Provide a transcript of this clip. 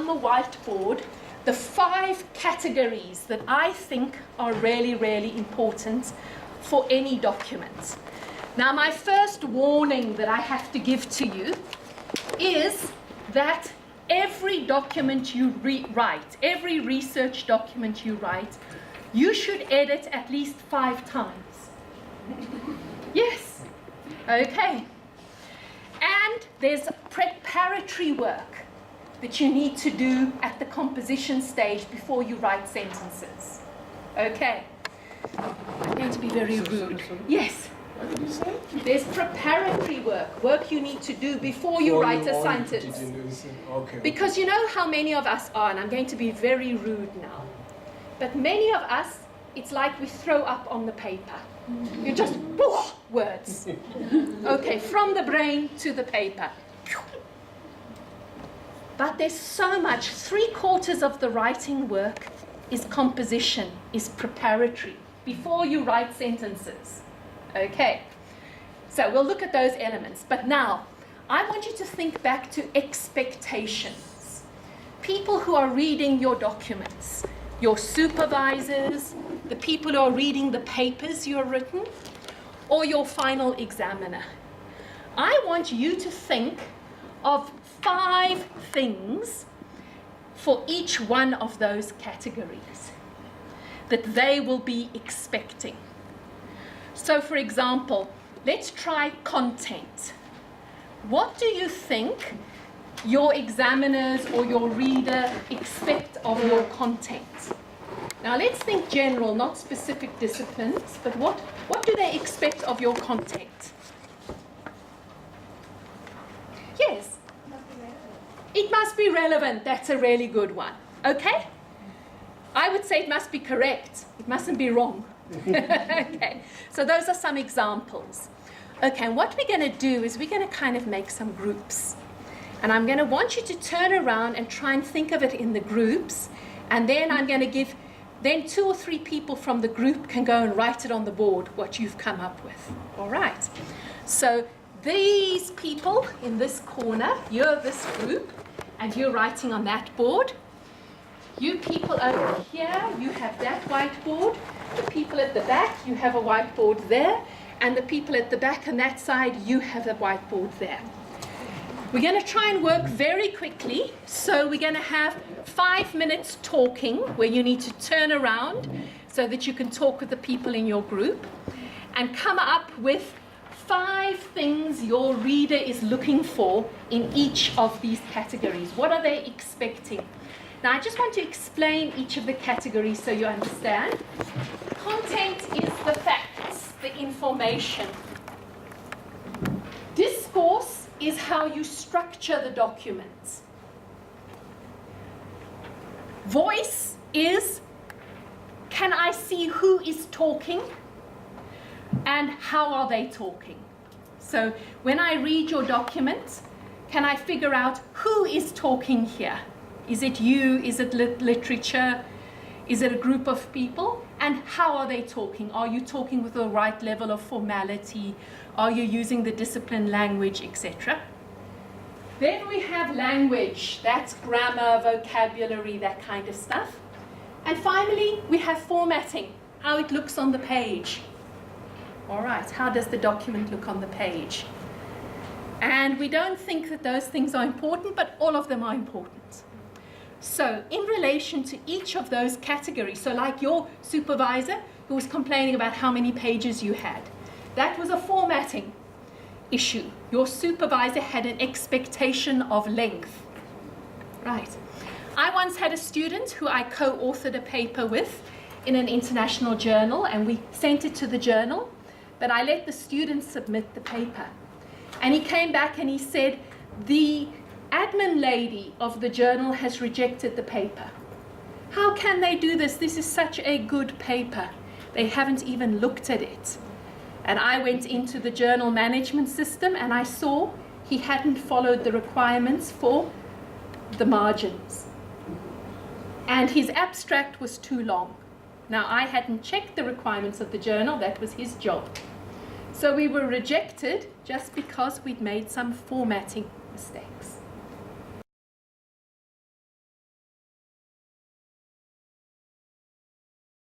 on the whiteboard the 5 categories that I think are really, really important for any document. Now, my first warning that I have to give to you is that every document you write, every research document you write, you should edit at least 5 times. Yes. Okay. And there's preparatory work that you need to do at the composition stage before you write sentences. Okay. I'm going to be very rude. Yes. What did you say? There's preparatory work you need to do before you write a sentence. Okay. Because you know how many of us are, and I'm going to be very rude now, but many of us, it's like we throw up on the paper. You just, words. Okay, from the brain to the paper. But there's so much, 3/4 of the writing work is composition, is preparatory, before you write sentences. Okay, so we'll look at those elements. But now, I want you to think back to expectations. People who are reading your documents, your supervisors, the people who are reading the papers you have written, or your final examiner. I want you to think of 5 things for each one of those categories that they will be expecting. So, for example, let's try content. What do you think your examiners or your reader expect of your content? Now, let's think general, not specific disciplines, but what do they expect of your content? Yes? It must be relevant. That's a really good one. Okay? I would say it must be correct. It mustn't be wrong. Okay, so those are some examples. Okay, and what we're going to do is we're going to kind of make some groups. And I'm going to want you to turn around and try and think of it in the groups. And then I'm going to give, then 2 or 3 people from the group can go and write it on the board, what you've come up with. All right. So these people in this corner, you're this group, and you're writing on that board. You people over here, you have that whiteboard. The people at the back, you have a whiteboard there. And the people at the back on that side, you have a whiteboard there. We're going to try and work very quickly. So we're going to have 5 minutes talking where you need to turn around so that you can talk with the people in your group and come up with 5 things your reader is looking for in each of these categories. What are they expecting? Now, I just want to explain each of the categories so you understand. Content is the facts, the information. Discourse is how you structure the document. Voice is, can I see who is talking and how are they talking? So when I read your document, can I figure out who is talking here? Is it you? Is it literature? Is it a group of people? And how are they talking? Are you talking with the right level of formality? Are you using the disciplined language, etc.? Then we have language. That's grammar, vocabulary, that kind of stuff. And finally, we have formatting, how it looks on the page. All right, how does the document look on the page? And we don't think that those things are important, but all of them are important. So in relation to each of those categories, so like your supervisor who was complaining about how many pages you had, that was a formatting issue. Your supervisor had an expectation of length. Right. I once had a student who I co-authored a paper with in an international journal, and we sent it to the journal, but I let the student submit the paper. And he came back and he said, the admin lady of the journal has rejected the paper. How can they do this? This is such a good paper. They haven't even looked at it. And I went into the journal management system and I saw he hadn't followed the requirements for the margins. And his abstract was too long. Now, I hadn't checked the requirements of the journal. That was his job. So we were rejected just because we'd made some formatting mistakes.